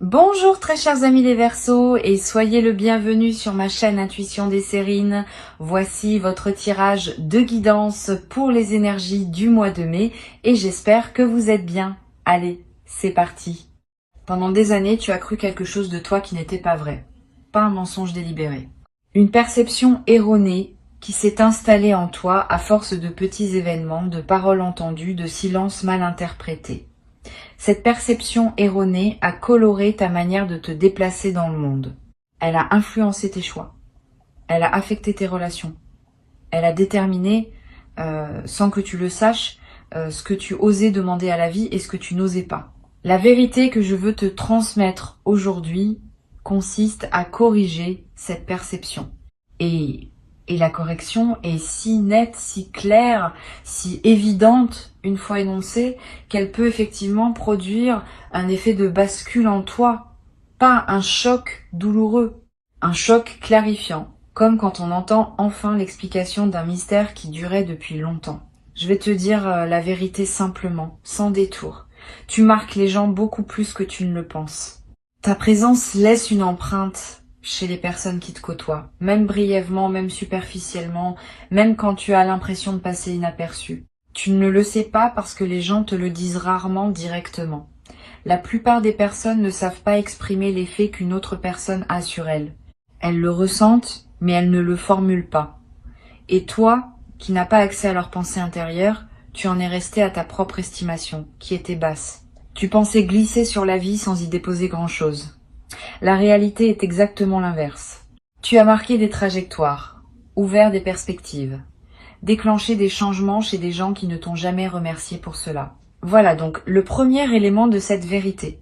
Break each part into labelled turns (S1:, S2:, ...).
S1: Bonjour très chers amis les Verseaux et soyez le bienvenu sur ma chaîne Intuition des Sérines. Voici votre tirage de guidance pour les énergies du mois de mai et j'espère que vous êtes bien. Allez, c'est parti. Pendant des années, tu as cru quelque chose de toi qui n'était pas vrai. Pas un mensonge délibéré. Une perception erronée qui s'est installée en toi à force de petits événements, de paroles entendues, de silences mal interprétés. Cette perception erronée a coloré ta manière de te déplacer dans le monde. Elle a influencé tes choix. Elle a affecté tes relations. Elle a déterminé, sans que tu le saches, ce que tu osais demander à la vie et ce que tu n'osais pas. La vérité que je veux te transmettre aujourd'hui consiste à corriger cette perception. Et la correction est si nette, si claire, si évidente, une fois énoncée, qu'elle peut effectivement produire un effet de bascule en toi, pas un choc douloureux, un choc clarifiant, comme quand on entend enfin l'explication d'un mystère qui durait depuis longtemps. Je vais te dire la vérité simplement, sans détour. Tu marques les gens beaucoup plus que tu ne le penses. Ta présence laisse une empreinte chez les personnes qui te côtoient, même brièvement, même superficiellement, même quand tu as l'impression de passer inaperçu. Tu ne le sais pas parce que les gens te le disent rarement directement. La plupart des personnes ne savent pas exprimer l'effet qu'une autre personne a sur elles. Elles le ressentent, mais elles ne le formulent pas. Et toi, qui n'as pas accès à leur pensée intérieure, tu en es resté à ta propre estimation, qui était basse. Tu pensais glisser sur la vie sans y déposer grand-chose. La réalité est exactement l'inverse. Tu as marqué des trajectoires, ouvert des perspectives, déclenché des changements chez des gens qui ne t'ont jamais remercié pour cela. Voilà donc le premier élément de cette vérité.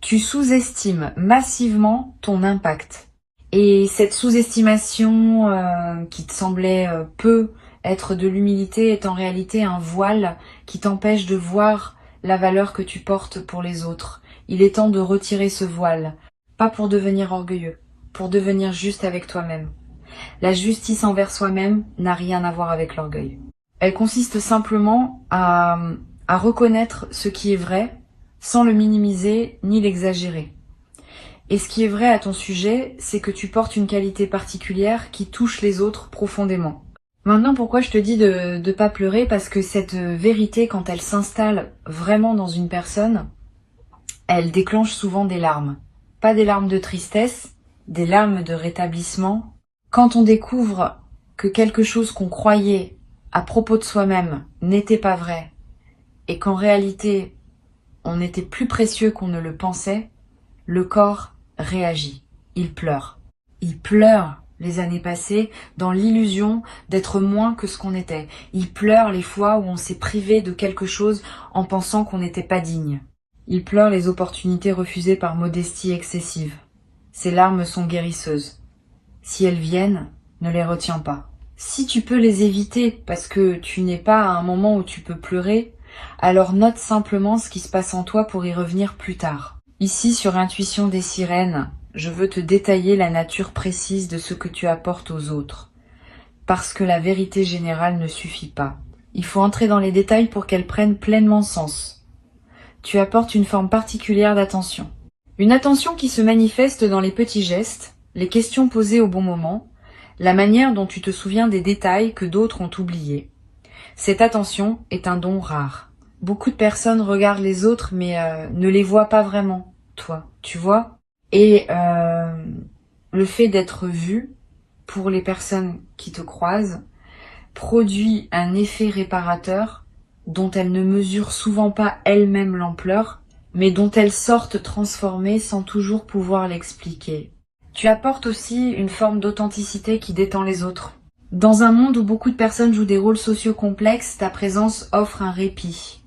S1: Tu sous-estimes massivement ton impact. Et cette sous-estimation qui te semblait peu être de l'humilité est en réalité un voile qui t'empêche de voir la valeur que tu portes pour les autres. Il est temps de retirer ce voile. Pas pour devenir orgueilleux, pour devenir juste avec toi-même. La justice envers soi-même n'a rien à voir avec l'orgueil. Elle consiste simplement à reconnaître ce qui est vrai, sans le minimiser ni l'exagérer. Et ce qui est vrai à ton sujet, c'est que tu portes une qualité particulière qui touche les autres profondément. Maintenant, pourquoi je te dis de ne pas pleurer? Parce que cette vérité, quand elle s'installe vraiment dans une personne, elle déclenche souvent des larmes. Pas des larmes de tristesse, des larmes de rétablissement. Quand on découvre que quelque chose qu'on croyait à propos de soi-même n'était pas vrai, et qu'en réalité, on était plus précieux qu'on ne le pensait, le corps réagit. Il pleure. Il pleure les années passées dans l'illusion d'être moins que ce qu'on était. Il pleure les fois où on s'est privé de quelque chose en pensant qu'on n'était pas digne. Il pleure les opportunités refusées par modestie excessive. Ces larmes sont guérisseuses. Si elles viennent, ne les retiens pas. Si tu peux les éviter parce que tu n'es pas à un moment où tu peux pleurer, alors note simplement ce qui se passe en toi pour y revenir plus tard. Ici, sur Intuition des Sirènes, je veux te détailler la nature précise de ce que tu apportes aux autres. Parce que la vérité générale ne suffit pas. Il faut entrer dans les détails pour qu'elle prenne pleinement sens. Tu apportes une forme particulière d'attention. Une attention qui se manifeste dans les petits gestes, les questions posées au bon moment, la manière dont tu te souviens des détails que d'autres ont oubliés. Cette attention est un don rare. Beaucoup de personnes regardent les autres mais ne les voient pas vraiment, toi, tu vois. Et le fait d'être vu, pour les personnes qui te croisent, produit un effet réparateur dont elles ne mesurent souvent pas elles-mêmes l'ampleur, mais dont elles sortent transformées sans toujours pouvoir l'expliquer. Tu apportes aussi une forme d'authenticité qui détend les autres. Dans un monde où beaucoup de personnes jouent des rôles sociaux complexes, ta présence offre un répit.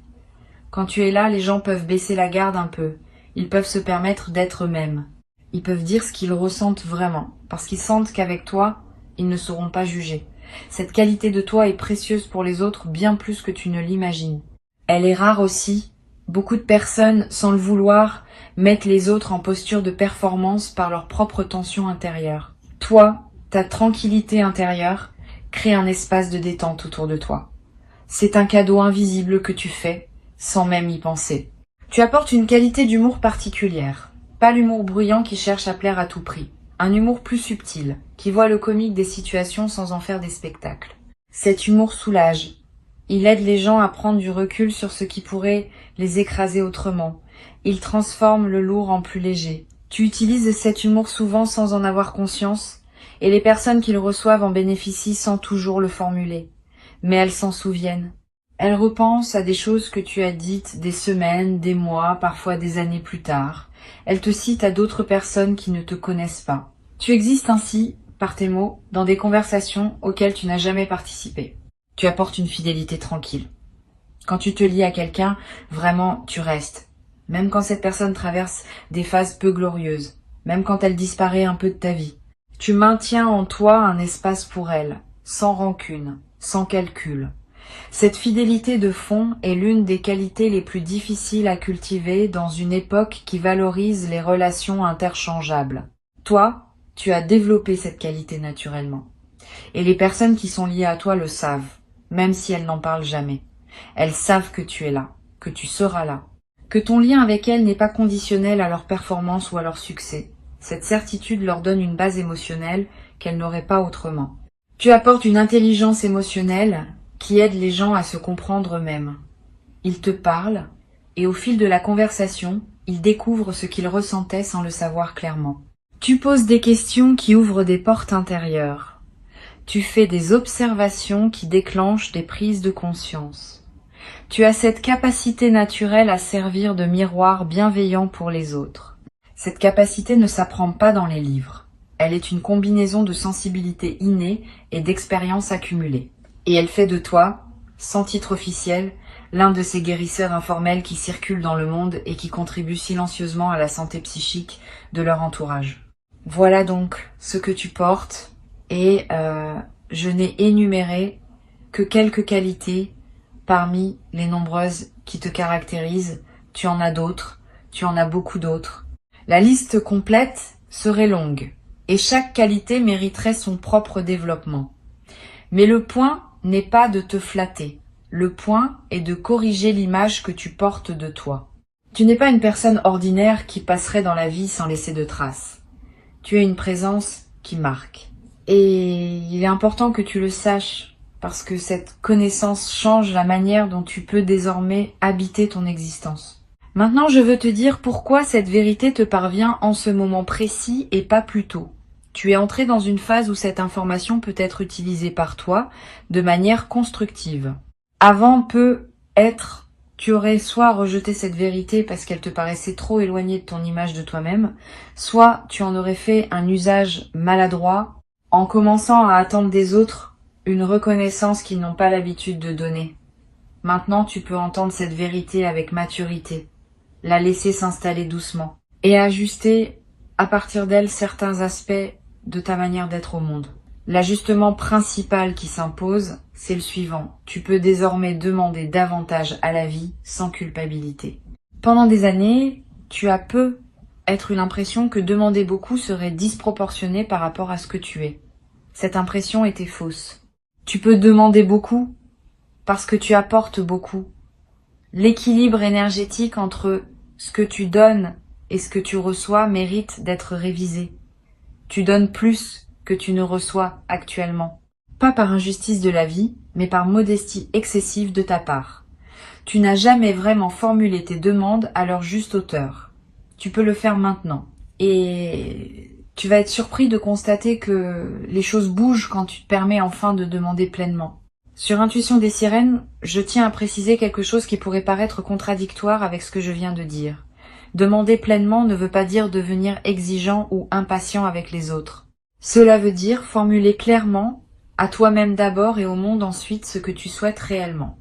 S1: Quand tu es là, les gens peuvent baisser la garde un peu. Ils peuvent se permettre d'être eux-mêmes. Ils peuvent dire ce qu'ils ressentent vraiment, parce qu'ils sentent qu'avec toi, ils ne seront pas jugés. Cette qualité de toi est précieuse pour les autres bien plus que tu ne l'imagines. Elle est rare aussi. Beaucoup de personnes, sans le vouloir, mettent les autres en posture de performance par leur propre tension intérieure. Toi, ta tranquillité intérieure, crée un espace de détente autour de toi. C'est un cadeau invisible que tu fais, sans même y penser. Tu apportes une qualité d'humour particulière. Pas l'humour bruyant qui cherche à plaire à tout prix. Un humour plus subtil, qui voit le comique des situations sans en faire des spectacles. Cet humour soulage. Il aide les gens à prendre du recul sur ce qui pourrait les écraser autrement. Il transforme le lourd en plus léger. Tu utilises cet humour souvent sans en avoir conscience, et les personnes qui le reçoivent en bénéficient sans toujours le formuler. Mais elles s'en souviennent. Elles repensent à des choses que tu as dites des semaines, des mois, parfois des années plus tard. Elles te citent à d'autres personnes qui ne te connaissent pas. Tu existes ainsi, par tes mots, dans des conversations auxquelles tu n'as jamais participé. Tu apportes une fidélité tranquille. Quand tu te lis à quelqu'un, vraiment, tu restes. Même quand cette personne traverse des phases peu glorieuses. Même quand elle disparaît un peu de ta vie. Tu maintiens en toi un espace pour elle, sans rancune, sans calcul. Cette fidélité de fond est l'une des qualités les plus difficiles à cultiver dans une époque qui valorise les relations interchangeables. Toi, tu as développé cette qualité naturellement. Et les personnes qui sont liées à toi le savent, même si elles n'en parlent jamais. Elles savent que tu es là, que tu seras là, que ton lien avec elles n'est pas conditionnel à leur performance ou à leur succès. Cette certitude leur donne une base émotionnelle qu'elles n'auraient pas autrement. Tu apportes une intelligence émotionnelle qui aide les gens à se comprendre eux-mêmes. Ils te parlent, et au fil de la conversation, ils découvrent ce qu'ils ressentaient sans le savoir clairement. Tu poses des questions qui ouvrent des portes intérieures. Tu fais des observations qui déclenchent des prises de conscience. Tu as cette capacité naturelle à servir de miroir bienveillant pour les autres. Cette capacité ne s'apprend pas dans les livres. Elle est une combinaison de sensibilité innée et d'expérience accumulée. Et elle fait de toi, sans titre officiel, l'un de ces guérisseurs informels qui circulent dans le monde et qui contribuent silencieusement à la santé psychique de leur entourage. Voilà donc ce que tu portes, et je n'ai énuméré que quelques qualités parmi les nombreuses qui te caractérisent. Tu en as d'autres, tu en as beaucoup d'autres. La liste complète serait longue, et chaque qualité mériterait son propre développement. Mais le point n'est pas de te flatter. Le point est de corriger l'image que tu portes de toi. Tu n'es pas une personne ordinaire qui passerait dans la vie sans laisser de traces. Tu es une présence qui marque. Et il est important que tu le saches, parce que cette connaissance change la manière dont tu peux désormais habiter ton existence. Maintenant, je veux te dire pourquoi cette vérité te parvient en ce moment précis et pas plus tôt. Tu es entré dans une phase où cette information peut être utilisée par toi de manière constructive. Avant peut-être, tu aurais soit rejeté cette vérité parce qu'elle te paraissait trop éloignée de ton image de toi-même, soit tu en aurais fait un usage maladroit en commençant à attendre des autres une reconnaissance qu'ils n'ont pas l'habitude de donner. Maintenant, tu peux entendre cette vérité avec maturité, la laisser s'installer doucement et ajuster à partir d'elle certains aspects de ta manière d'être au monde. L'ajustement principal qui s'impose, c'est le suivant. Tu peux désormais demander davantage à la vie sans culpabilité. Pendant des années, tu as être eu l'impression que demander beaucoup serait disproportionné par rapport à ce que tu es. Cette impression était fausse. Tu peux demander beaucoup parce que tu apportes beaucoup. L'équilibre énergétique entre ce que tu donnes et ce que tu reçois mérite d'être révisé. Tu donnes plus que tu ne reçois actuellement. Pas par injustice de la vie, mais par modestie excessive de ta part. Tu n'as jamais vraiment formulé tes demandes à leur juste hauteur. Tu peux le faire maintenant. Et tu vas être surpris de constater que les choses bougent quand tu te permets enfin de demander pleinement. Sur Intuition des Sirènes, je tiens à préciser quelque chose qui pourrait paraître contradictoire avec ce que je viens de dire. Demander pleinement ne veut pas dire devenir exigeant ou impatient avec les autres. Cela veut dire formuler clairement, à toi-même d'abord et au monde ensuite, ce que tu souhaites réellement.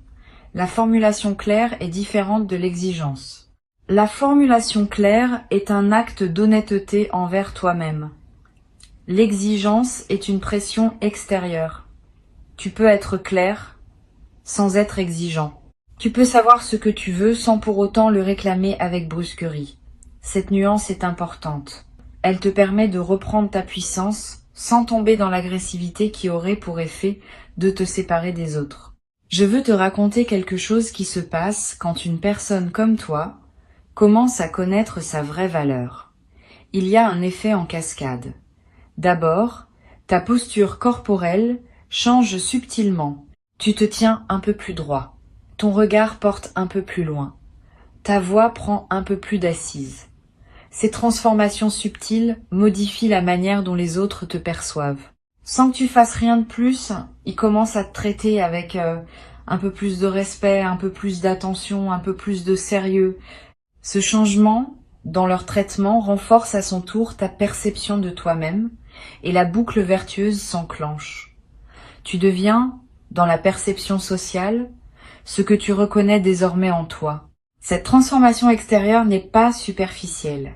S1: La formulation claire est différente de l'exigence. La formulation claire est un acte d'honnêteté envers toi-même. L'exigence est une pression extérieure. Tu peux être clair sans être exigeant. Tu peux savoir ce que tu veux sans pour autant le réclamer avec brusquerie. Cette nuance est importante. Elle te permet de reprendre ta puissance sans tomber dans l'agressivité qui aurait pour effet de te séparer des autres. Je veux te raconter quelque chose qui se passe quand une personne comme toi commence à connaître sa vraie valeur. Il y a un effet en cascade. D'abord, ta posture corporelle change subtilement. Tu te tiens un peu plus droit. Ton regard porte un peu plus loin. Ta voix prend un peu plus d'assise. Ces transformations subtiles modifient la manière dont les autres te perçoivent. Sans que tu fasses rien de plus, ils commencent à te traiter avec un peu plus de respect, un peu plus d'attention, un peu plus de sérieux. Ce changement dans leur traitement renforce à son tour ta perception de toi-même et la boucle vertueuse s'enclenche. Tu deviens, dans la perception sociale, ce que tu reconnais désormais en toi. Cette transformation extérieure n'est pas superficielle.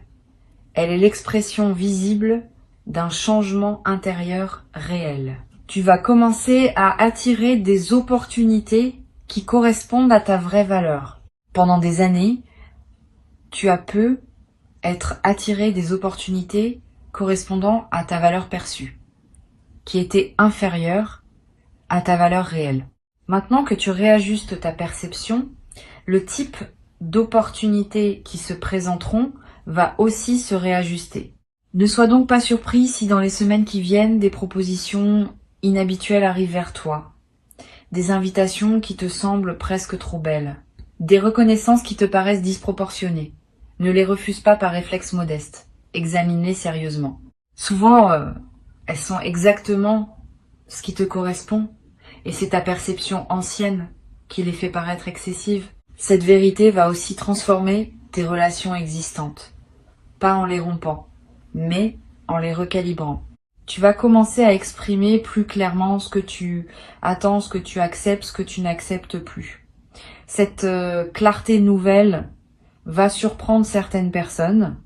S1: Elle est l'expression visible d'un changement intérieur réel. Tu vas commencer à attirer des opportunités qui correspondent à ta vraie valeur. Pendant des années, tu as pu être attiré des opportunités correspondant à ta valeur perçue, qui étaient inférieures à ta valeur réelle. Maintenant que tu réajustes ta perception, le type d'opportunités qui se présenteront va aussi se réajuster. Ne sois donc pas surpris si dans les semaines qui viennent, des propositions inhabituelles arrivent vers toi, des invitations qui te semblent presque trop belles, des reconnaissances qui te paraissent disproportionnées. Ne les refuse pas par réflexe modeste, examine-les sérieusement. Souvent, elles sont exactement ce qui te correspond, et c'est ta perception ancienne qui les fait paraître excessives. Cette vérité va aussi transformer tes relations existantes. Pas en les rompant, mais en les recalibrant. Tu vas commencer à exprimer plus clairement ce que tu attends, ce que tu acceptes, ce que tu n'acceptes plus. Cette clarté nouvelle va surprendre certaines personnes.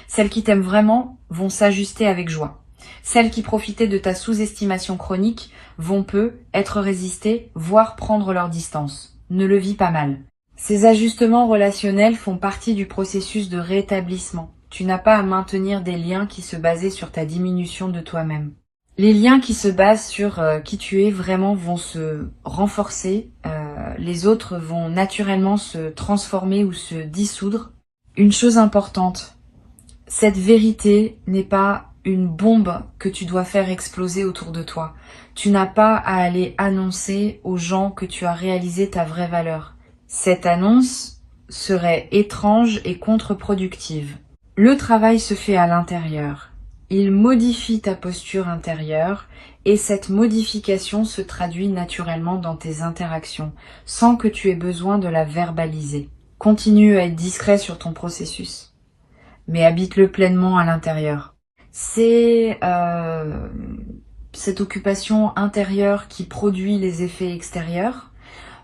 S1: Celles qui t'aiment vraiment vont s'ajuster avec joie. Celles qui profitaient de ta sous-estimation chronique vont peu être résistées, voire prendre leur distance. Ne le vis pas mal. Ces ajustements relationnels font partie du processus de rétablissement. Tu n'as pas à maintenir des liens qui se basaient sur ta diminution de toi-même. Les liens qui se basent sur qui tu es vraiment vont se renforcer, les autres vont naturellement se transformer ou se dissoudre. Une chose importante, cette vérité n'est pas une bombe que tu dois faire exploser autour de toi. Tu n'as pas à aller annoncer aux gens que tu as réalisé ta vraie valeur. Cette annonce serait étrange et contre-productive. Le travail se fait à l'intérieur. Il modifie ta posture intérieure et cette modification se traduit naturellement dans tes interactions, sans que tu aies besoin de la verbaliser. Continue à être discret sur ton processus, mais habite-le pleinement à l'intérieur. C'est cette occupation intérieure qui produit les effets extérieurs,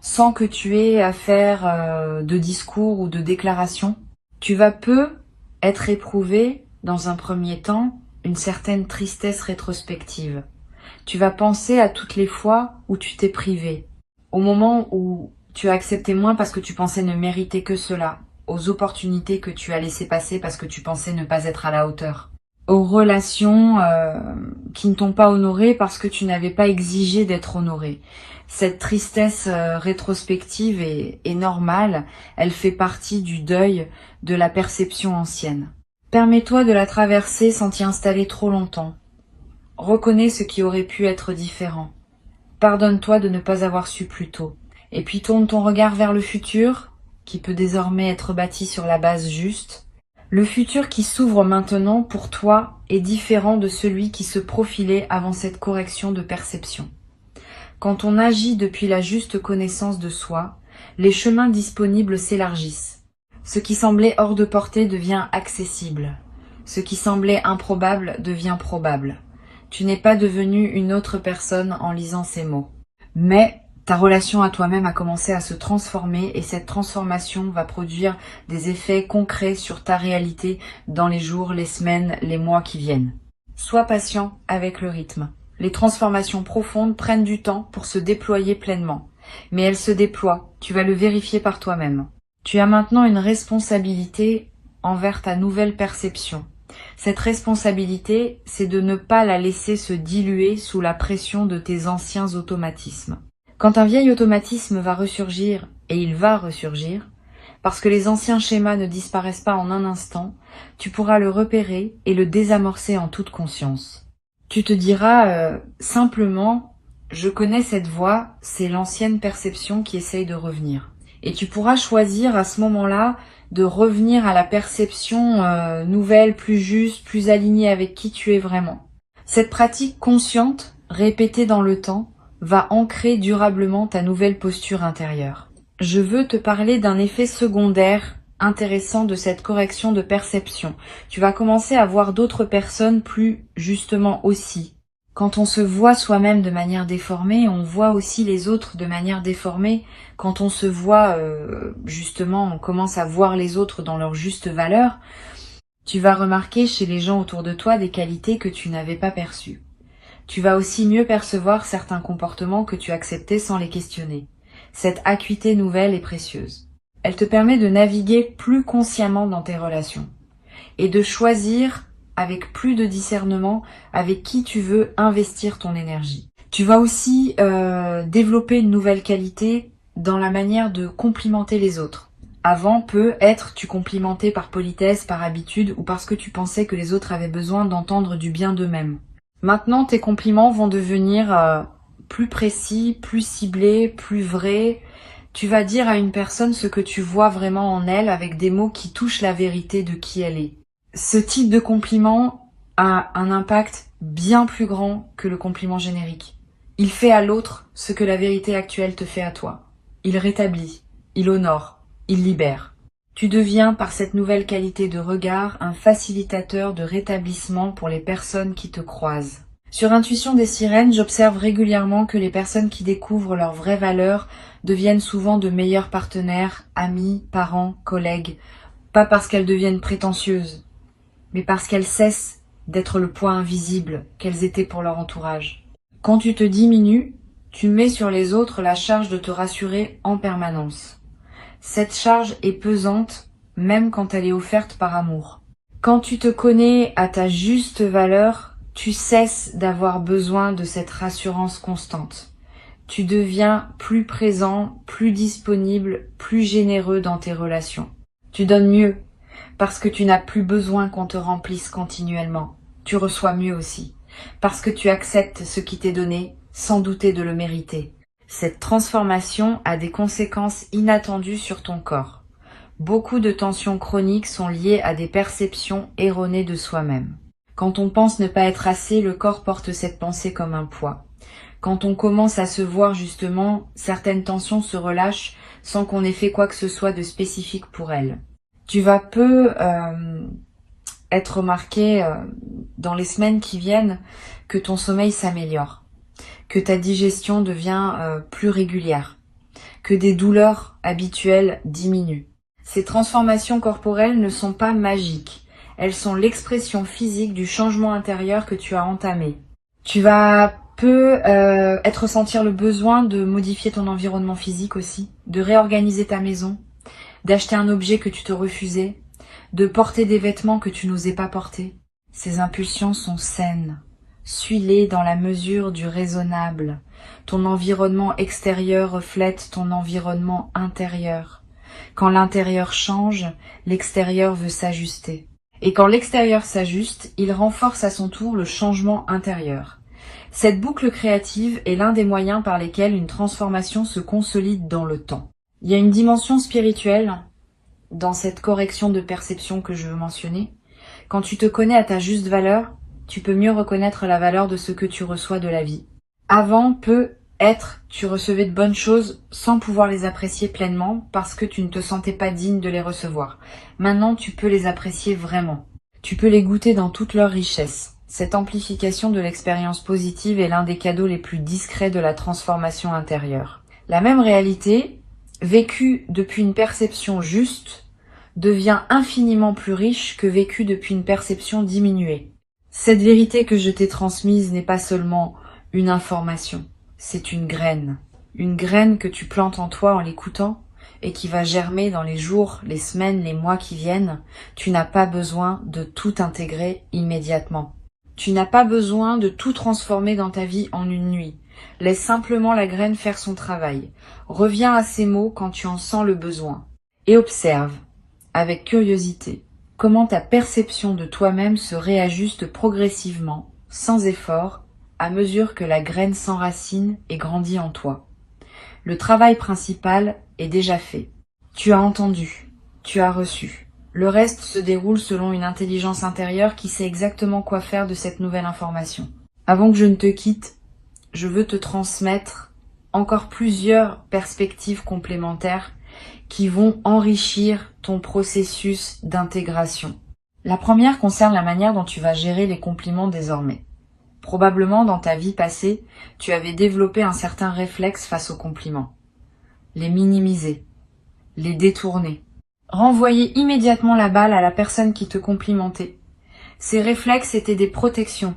S1: sans que tu aies à faire de discours ou de déclarations. Tu vas peu être éprouvé, dans un premier temps, une certaine tristesse rétrospective. Tu vas penser à toutes les fois où tu t'es privé, au moment où tu as accepté moins parce que tu pensais ne mériter que cela, aux opportunités que tu as laissées passer parce que tu pensais ne pas être à la hauteur, aux relations qui ne t'ont pas honoré parce que tu n'avais pas exigé d'être honoré. Cette tristesse rétrospective est normale, elle fait partie du deuil de la perception ancienne. Permets-toi de la traverser sans t'y installer trop longtemps. Reconnais ce qui aurait pu être différent. Pardonne-toi de ne pas avoir su plus tôt. Et puis tourne ton regard vers le futur, qui peut désormais être bâti sur la base juste. Le futur qui s'ouvre maintenant pour toi est différent de celui qui se profilait avant cette correction de perception. Quand on agit depuis la juste connaissance de soi, les chemins disponibles s'élargissent. Ce qui semblait hors de portée devient accessible. Ce qui semblait improbable devient probable. Tu n'es pas devenu une autre personne en lisant ces mots. Mais ta relation à toi-même a commencé à se transformer et cette transformation va produire des effets concrets sur ta réalité dans les jours, les semaines, les mois qui viennent. Sois patient avec le rythme. Les transformations profondes prennent du temps pour se déployer pleinement. Mais elles se déploient, tu vas le vérifier par toi-même. Tu as maintenant une responsabilité envers ta nouvelle perception. Cette responsabilité, c'est de ne pas la laisser se diluer sous la pression de tes anciens automatismes. Quand un vieil automatisme va ressurgir, et il va ressurgir, Parce que les anciens schémas ne disparaissent pas en un instant, tu pourras le repérer et le désamorcer en toute conscience. Tu te diras simplement, je connais cette voix, c'est l'ancienne perception qui essaye de revenir. Et tu pourras choisir à ce moment-là de revenir à la perception nouvelle, plus juste, plus alignée avec qui tu es vraiment. Cette pratique consciente, répétée dans le temps, va ancrer durablement ta nouvelle posture intérieure. Je veux te parler d'un effet secondaire intéressant de cette correction de perception. Tu vas commencer à voir d'autres personnes plus justement aussi. Quand on se voit soi-même de manière déformée, on voit aussi les autres de manière déformée. Quand on se voit, justement, on commence à voir les autres dans leur juste valeur, tu vas remarquer chez les gens autour de toi des qualités que tu n'avais pas perçues. Tu vas aussi mieux percevoir certains comportements que tu acceptais sans les questionner. Cette acuité nouvelle est précieuse. Elle te permet de naviguer plus consciemment dans tes relations et de choisir avec plus de discernement avec qui tu veux investir ton énergie. Tu vas aussi développer une nouvelle qualité dans la manière de complimenter les autres. Avant, tu complimentais par politesse, par habitude ou parce que tu pensais que les autres avaient besoin d'entendre du bien d'eux-mêmes. Maintenant, tes compliments vont devenir plus précis, plus ciblés, plus vrais. Tu vas dire à une personne ce que tu vois vraiment en elle avec des mots qui touchent la vérité de qui elle est. Ce type de compliment a un impact bien plus grand que le compliment générique. Il fait à l'autre ce que la vérité actuelle te fait à toi. Il rétablit, il honore, il libère. Tu deviens, par cette nouvelle qualité de regard, un facilitateur de rétablissement pour les personnes qui te croisent. Sur Intuition des Sirènes, j'observe régulièrement que les personnes qui découvrent leurs vraies valeurs deviennent souvent de meilleurs partenaires, amis, parents, collègues, pas parce qu'elles deviennent prétentieuses, mais parce qu'elles cessent d'être le poids invisible qu'elles étaient pour leur entourage. Quand tu te diminues, tu mets sur les autres la charge de te rassurer en permanence. Cette charge est pesante, même quand elle est offerte par amour. Quand tu te connais à ta juste valeur, tu cesses d'avoir besoin de cette rassurance constante. Tu deviens plus présent, plus disponible, plus généreux dans tes relations. Tu donnes mieux, parce que tu n'as plus besoin qu'on te remplisse continuellement. Tu reçois mieux aussi, parce que tu acceptes ce qui t'est donné, sans douter de le mériter. Cette transformation a des conséquences inattendues sur ton corps. Beaucoup de tensions chroniques sont liées à des perceptions erronées de soi-même. Quand on pense ne pas être assez, le corps porte cette pensée comme un poids. Quand on commence à se voir justement, certaines tensions se relâchent sans qu'on ait fait quoi que ce soit de spécifique pour elles. Tu vas être remarqué dans les semaines qui viennent que ton sommeil s'améliore, que ta digestion devient plus régulière, que des douleurs habituelles diminuent. Ces transformations corporelles ne sont pas magiques. Elles sont l'expression physique du changement intérieur que tu as entamé. Tu vas ressentir le besoin de modifier ton environnement physique aussi, de réorganiser ta maison, d'acheter un objet que tu te refusais, de porter des vêtements que tu n'osais pas porter. Ces impulsions sont saines. Suis-les dans la mesure du raisonnable. Ton environnement extérieur reflète ton environnement intérieur. Quand l'intérieur change, l'extérieur veut s'ajuster. Et quand l'extérieur s'ajuste, il renforce à son tour le changement intérieur. Cette boucle créative est l'un des moyens par lesquels une transformation se consolide dans le temps. Il y a une dimension spirituelle dans cette correction de perception que je veux mentionner. Quand tu te connais à ta juste valeur, tu peux mieux reconnaître la valeur de ce que tu reçois de la vie. Avant, tu recevais de bonnes choses sans pouvoir les apprécier pleinement parce que tu ne te sentais pas digne de les recevoir. Maintenant, tu peux les apprécier vraiment. Tu peux les goûter dans toute leur richesse. Cette amplification de l'expérience positive est l'un des cadeaux les plus discrets de la transformation intérieure. La même réalité, vécue depuis une perception juste, devient infiniment plus riche que vécue depuis une perception diminuée. Cette vérité que je t'ai transmise n'est pas seulement une information, c'est une graine que tu plantes en toi en l'écoutant et qui va germer dans les jours, les semaines, les mois qui viennent. Tu n'as pas besoin de tout intégrer immédiatement. Tu n'as pas besoin de tout transformer dans ta vie en une nuit. Laisse simplement la graine faire son travail. Reviens à ces mots quand tu en sens le besoin. et observe, avec curiosité, comment ta perception de toi-même se réajuste progressivement, sans effort, à mesure que la graine s'enracine et grandit en toi. Le travail principal est déjà fait. Tu as entendu, tu as reçu. Le reste se déroule selon une intelligence intérieure qui sait exactement quoi faire de cette nouvelle information. Avant que je ne te quitte, je veux te transmettre encore plusieurs perspectives complémentaires qui vont enrichir ton processus d'intégration. La première concerne la manière dont tu vas gérer les compliments désormais. Probablement dans ta vie passée, tu avais développé un certain réflexe face aux compliments. Les minimiser, les détourner, renvoyer immédiatement la balle à la personne qui te complimentait. Ces réflexes étaient des protections.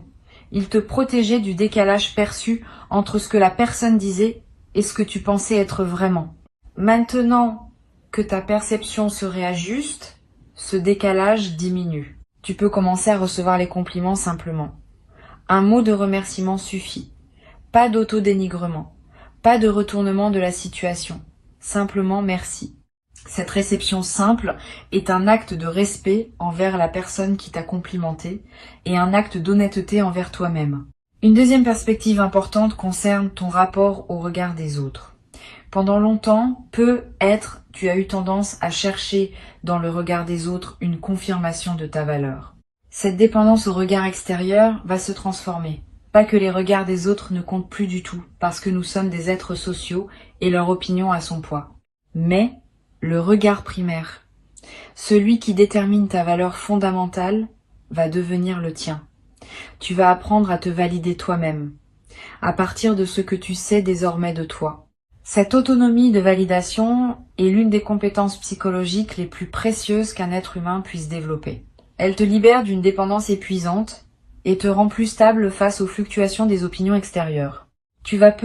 S1: Ils te protégeaient du décalage perçu entre ce que la personne disait et ce que tu pensais être vraiment. Maintenant que ta perception se réajuste, ce décalage diminue. Tu peux commencer à recevoir les compliments simplement. Un mot de remerciement suffit. Pas d'auto-dénigrement, pas de retournement de la situation. Simplement merci. Cette réception simple est un acte de respect envers la personne qui t'a complimenté et un acte d'honnêteté envers toi-même. Une deuxième perspective importante concerne ton rapport au regard des autres. Pendant longtemps, tu as eu tendance à chercher dans le regard des autres une confirmation de ta valeur. Cette dépendance au regard extérieur va se transformer. Pas que les regards des autres ne comptent plus du tout, parce que nous sommes des êtres sociaux et leur opinion a son poids. Mais le regard primaire, celui qui détermine ta valeur fondamentale, va devenir le tien. Tu vas apprendre à te valider toi-même, à partir de ce que tu sais désormais de toi. Cette autonomie de validation est l'une des compétences psychologiques les plus précieuses qu'un être humain puisse développer. Elle te libère d'une dépendance épuisante et te rend plus stable face aux fluctuations des opinions extérieures. Tu vas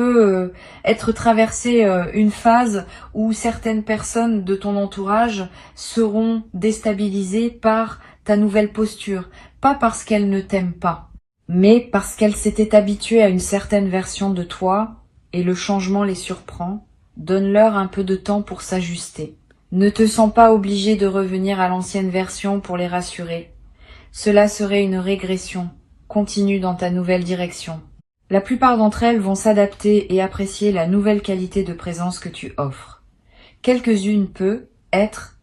S1: être traversé une phase où certaines personnes de ton entourage seront déstabilisées par ta nouvelle posture, pas parce qu'elles ne t'aiment pas, mais parce qu'elles s'étaient habituées à une certaine version de toi et le changement les surprend. Donne-leur un peu de temps pour s'ajuster. Ne te sens pas obligé de revenir à l'ancienne version pour les rassurer. Cela serait une régression. Continue dans ta nouvelle direction. La plupart d'entre elles vont s'adapter et apprécier la nouvelle qualité de présence que tu offres. Quelques-unes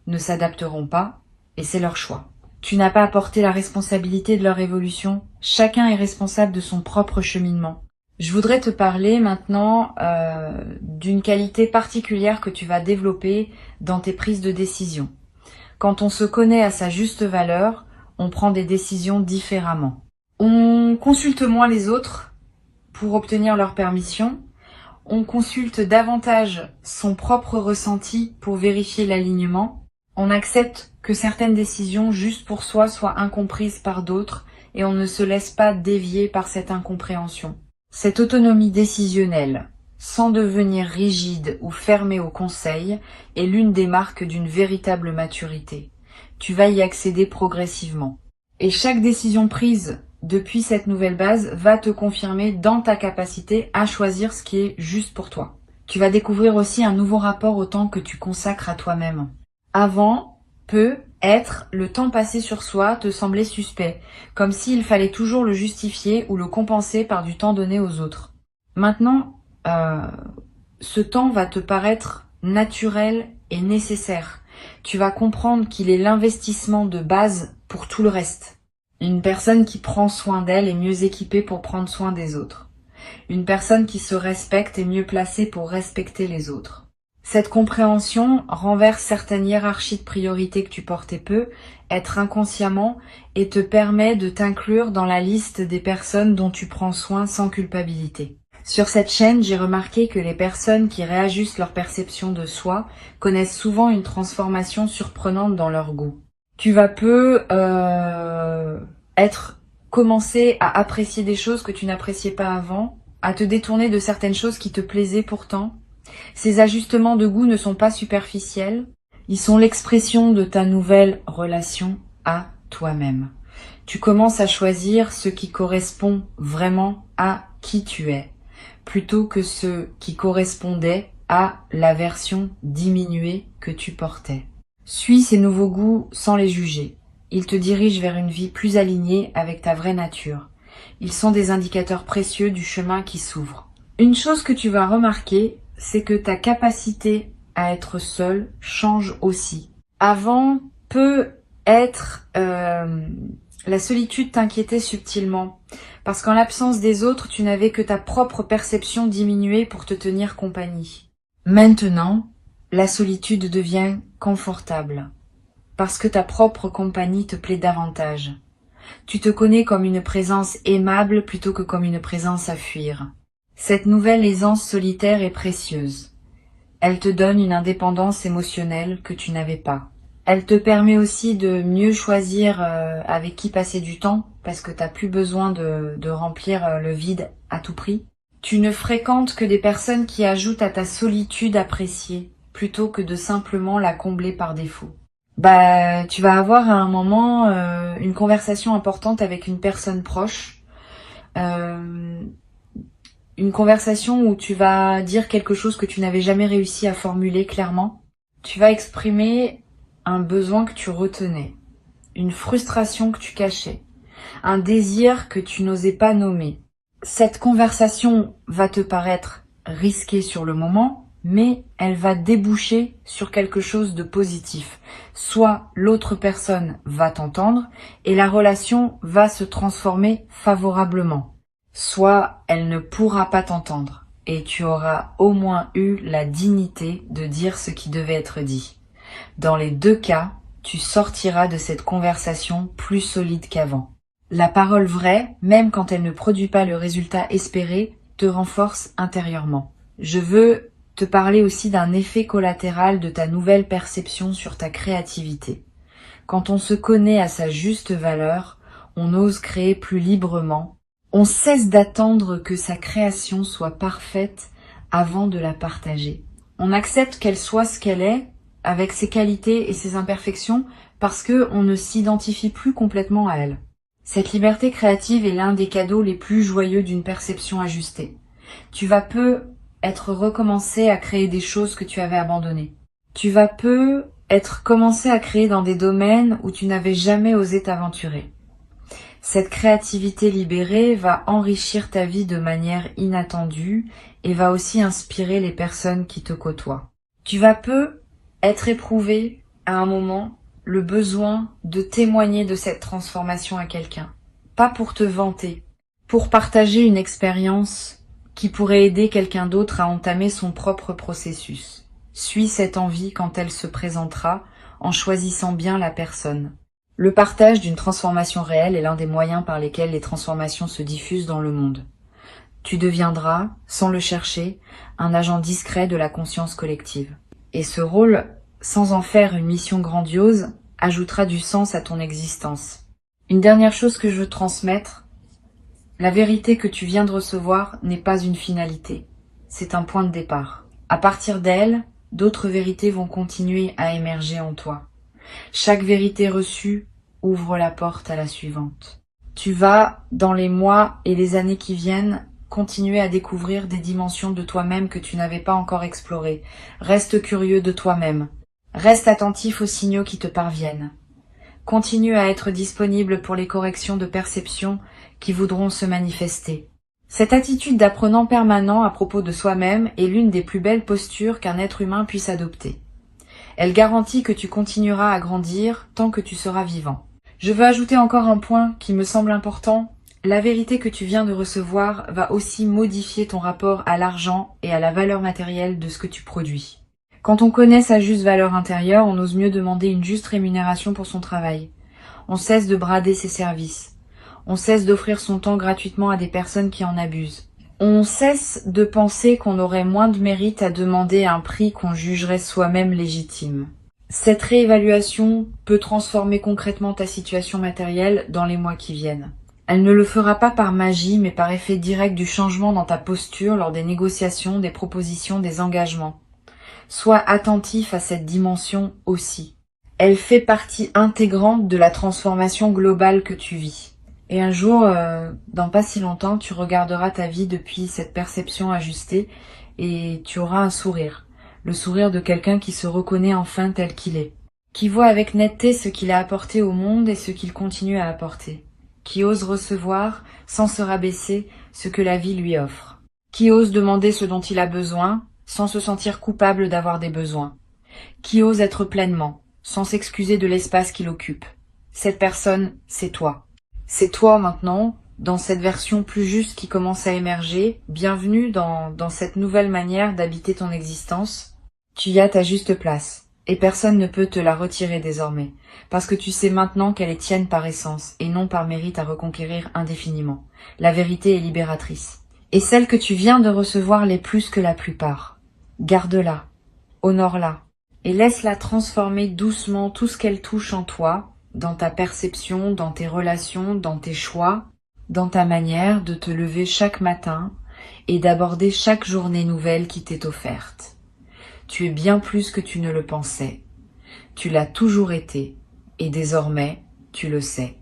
S1: ne s'adapteront pas, et c'est leur choix. Tu n'as pas à porter la responsabilité de leur évolution. Chacun est responsable de son propre cheminement. Je voudrais te parler maintenant d'une qualité particulière que tu vas développer dans tes prises de décision. Quand on se connaît à sa juste valeur, on prend des décisions différemment. On consulte moins les autres pour obtenir leur permission. On consulte davantage son propre ressenti pour vérifier l'alignement. On accepte que certaines décisions juste pour soi soient incomprises par d'autres et on ne se laisse pas dévier par cette incompréhension. Cette autonomie décisionnelle, sans devenir rigide ou fermé au conseil, est l'une des marques d'une véritable maturité. Tu vas y accéder progressivement. Et chaque décision prise depuis cette nouvelle base va te confirmer dans ta capacité à choisir ce qui est juste pour toi. Tu vas découvrir aussi un nouveau rapport au temps que tu consacres à toi-même. Avant, le temps passé sur soi te semblait suspect, comme s'il fallait toujours le justifier ou le compenser par du temps donné aux autres. Maintenant, ce temps va te paraître naturel et nécessaire. Tu vas comprendre qu'il est l'investissement de base pour tout le reste. Une personne qui prend soin d'elle est mieux équipée pour prendre soin des autres. Une personne qui se respecte est mieux placée pour respecter les autres. Cette compréhension renverse certaines hiérarchies de priorités que tu portais être inconsciemment, et te permet de t'inclure dans la liste des personnes dont tu prends soin sans culpabilité. Sur cette chaîne, j'ai remarqué que les personnes qui réajustent leur perception de soi connaissent souvent une transformation surprenante dans leur goût. Tu vas commencer à apprécier des choses que tu n'appréciais pas avant, à te détourner de certaines choses qui te plaisaient pourtant. Ces ajustements de goût ne sont pas superficiels, ils sont l'expression de ta nouvelle relation à toi-même. Tu commences à choisir ce qui correspond vraiment à qui tu es, plutôt que ce qui correspondait à la version diminuée que tu portais. Suis ces nouveaux goûts sans les juger. Ils te dirigent vers une vie plus alignée avec ta vraie nature. Ils sont des indicateurs précieux du chemin qui s'ouvre. Une chose que tu vas remarquer, c'est que ta capacité à être seul change aussi. Avant peut être la solitude t'inquiétait subtilement, parce qu'en l'absence des autres, tu n'avais que ta propre perception diminuée pour te tenir compagnie. Maintenant, la solitude devient confortable, parce que ta propre compagnie te plaît davantage. Tu te connais comme une présence aimable plutôt que comme une présence à fuir. Cette nouvelle aisance solitaire est précieuse. Elle te donne une indépendance émotionnelle que tu n'avais pas. Elle te permet aussi de mieux choisir avec qui passer du temps, parce que t'as plus besoin de remplir le vide à tout prix. Tu ne fréquentes que des personnes qui ajoutent à ta solitude appréciée, plutôt que de simplement la combler par défaut. Tu vas avoir à un moment une conversation importante avec une personne proche, une conversation où tu vas dire quelque chose que tu n'avais jamais réussi à formuler clairement. Tu vas exprimer un besoin que tu retenais, une frustration que tu cachais, un désir que tu n'osais pas nommer. Cette conversation va te paraître risquée sur le moment, mais elle va déboucher sur quelque chose de positif. Soit l'autre personne va t'entendre et la relation va se transformer favorablement. Soit elle ne pourra pas t'entendre et tu auras au moins eu la dignité de dire ce qui devait être dit. Dans les deux cas, tu sortiras de cette conversation plus solide qu'avant. La parole vraie, même quand elle ne produit pas le résultat espéré, te renforce intérieurement. Je veux te parler aussi d'un effet collatéral de ta nouvelle perception sur ta créativité. Quand on se connaît à sa juste valeur, on ose créer plus librement. On cesse d'attendre que sa création soit parfaite avant de la partager. On accepte qu'elle soit ce qu'elle est, avec ses qualités et ses imperfections, parce que on ne s'identifie plus complètement à elle. Cette liberté créative est l'un des cadeaux les plus joyeux d'une perception ajustée. Tu vas peu être recommencé à créer des choses que tu avais abandonnées. Tu vas peu être commencé à créer dans des domaines où tu n'avais jamais osé t'aventurer. Cette créativité libérée va enrichir ta vie de manière inattendue et va aussi inspirer les personnes qui te côtoient. Tu vas peu être éprouvé à un moment le besoin de témoigner de cette transformation à quelqu'un. Pas pour te vanter, pour partager une expérience qui pourrait aider quelqu'un d'autre à entamer son propre processus. Suis cette envie quand elle se présentera en choisissant bien la personne. Le partage d'une transformation réelle est l'un des moyens par lesquels les transformations se diffusent dans le monde. Tu deviendras, sans le chercher, un agent discret de la conscience collective. Et ce rôle, sans en faire une mission grandiose, ajoutera du sens à ton existence. Une dernière chose que je veux transmettre, la vérité que tu viens de recevoir n'est pas une finalité, c'est un point de départ. À partir d'elle, d'autres vérités vont continuer à émerger en toi. Chaque vérité reçue ouvre la porte à la suivante. Tu vas, dans les mois et les années qui viennent, continuer à découvrir des dimensions de toi-même que tu n'avais pas encore explorées. Reste curieux de toi-même. Reste attentif aux signaux qui te parviennent. Continue à être disponible pour les corrections de perception qui voudront se manifester. Cette attitude d'apprenant permanent à propos de soi-même est l'une des plus belles postures qu'un être humain puisse adopter. Elle garantit que tu continueras à grandir tant que tu seras vivant. Je veux ajouter encore un point qui me semble important. La vérité que tu viens de recevoir va aussi modifier ton rapport à l'argent et à la valeur matérielle de ce que tu produis. Quand on connaît sa juste valeur intérieure, on ose mieux demander une juste rémunération pour son travail. On cesse de brader ses services. On cesse d'offrir son temps gratuitement à des personnes qui en abusent. On cesse de penser qu'on aurait moins de mérite à demander un prix qu'on jugerait soi-même légitime. Cette réévaluation peut transformer concrètement ta situation matérielle dans les mois qui viennent. Elle ne le fera pas par magie, mais par effet direct du changement dans ta posture lors des négociations, des propositions, des engagements. Sois attentif à cette dimension aussi. Elle fait partie intégrante de la transformation globale que tu vis. Et un jour, dans pas si longtemps, tu regarderas ta vie depuis cette perception ajustée et tu auras un sourire. Le sourire de quelqu'un qui se reconnaît enfin tel qu'il est. qui voit avec netteté ce qu'il a apporté au monde et ce qu'il continue à apporter, qui ose recevoir, sans se rabaisser, ce que la vie lui offre, qui ose demander ce dont il a besoin, sans se sentir coupable d'avoir des besoins, qui ose être pleinement, sans s'excuser de l'espace qu'il occupe. Cette personne, c'est toi. C'est toi maintenant, dans cette version plus juste qui commence à émerger. Bienvenue dans cette nouvelle manière d'habiter ton existence. Tu y as ta juste place, et personne ne peut te la retirer désormais, parce que tu sais maintenant qu'elle est tienne par essence, et non par mérite à reconquérir indéfiniment. La vérité est libératrice. Et celle que tu viens de recevoir l'est plus que la plupart. Garde-la, honore-la, et laisse-la transformer doucement tout ce qu'elle touche en toi, dans ta perception, dans tes relations, dans tes choix, dans ta manière de te lever chaque matin et d'aborder chaque journée nouvelle qui t'est offerte. Tu es bien plus que tu ne le pensais. Tu l'as toujours été, et désormais, tu le sais.